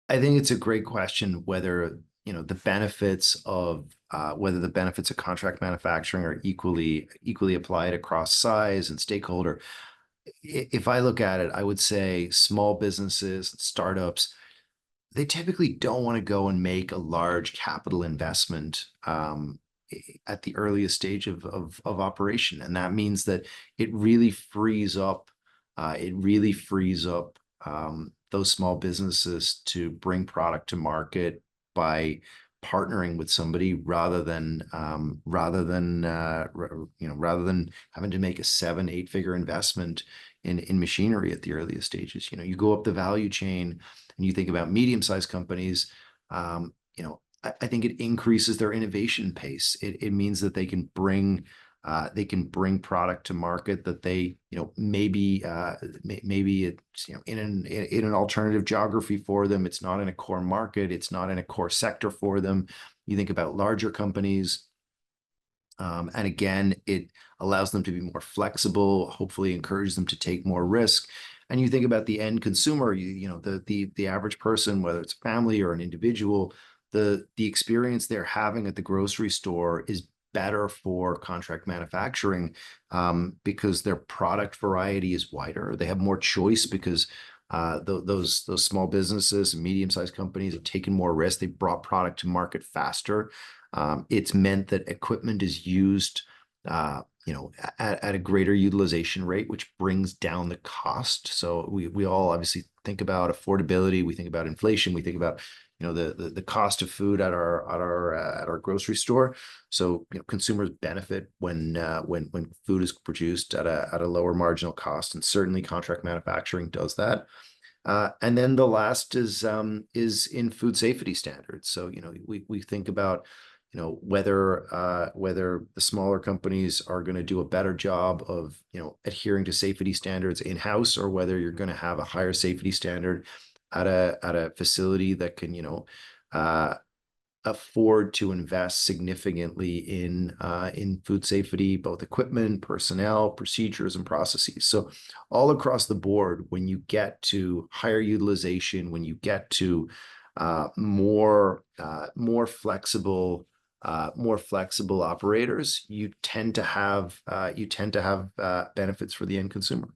I think it's a great question whether, the benefits of whether the benefits of contract manufacturing are equally applied across size and stakeholder. If I look at it, I would say small businesses, startups, they typically don't want to go and make a large capital investment at the earliest stage of operation. And that means that it really frees up those small businesses to bring product to market by partnering with somebody rather than having to make a 7, 8 figure investment in machinery at the earliest stages. You go up the value chain and you think about medium-sized companies. I think it increases their innovation pace. It means that they can bring product to market that they, maybe it's, in an alternative geography for them. It's not in a core market. It's not in a core sector for them. You think about larger companies, and again, it allows them to be more flexible, hopefully encourages them to take more risk. And you think about the end consumer, the average person, whether it's a family or an individual, the experience they're having at the grocery store is better for contract manufacturing, because their product variety is wider. They have more choice because those small businesses and medium-sized companies have taken more risk. They brought product to market faster. It's meant that equipment is used, at a greater utilization rate, which brings down the cost. So we all obviously think about affordability. We think about inflation. We think about the cost of food at our grocery store. So consumers benefit when food is produced at a lower marginal cost, and certainly contract manufacturing does that. And then the last is in food safety standards. So we think about whether the smaller companies are going to do a better job of adhering to safety standards in-house, or whether you're going to have a higher safety standard at a facility that can afford to invest significantly in food safety, both equipment, personnel, procedures, and processes. So all across the board, when you get to higher utilization, when you get to more flexible operators, you tend to have benefits for the end consumer.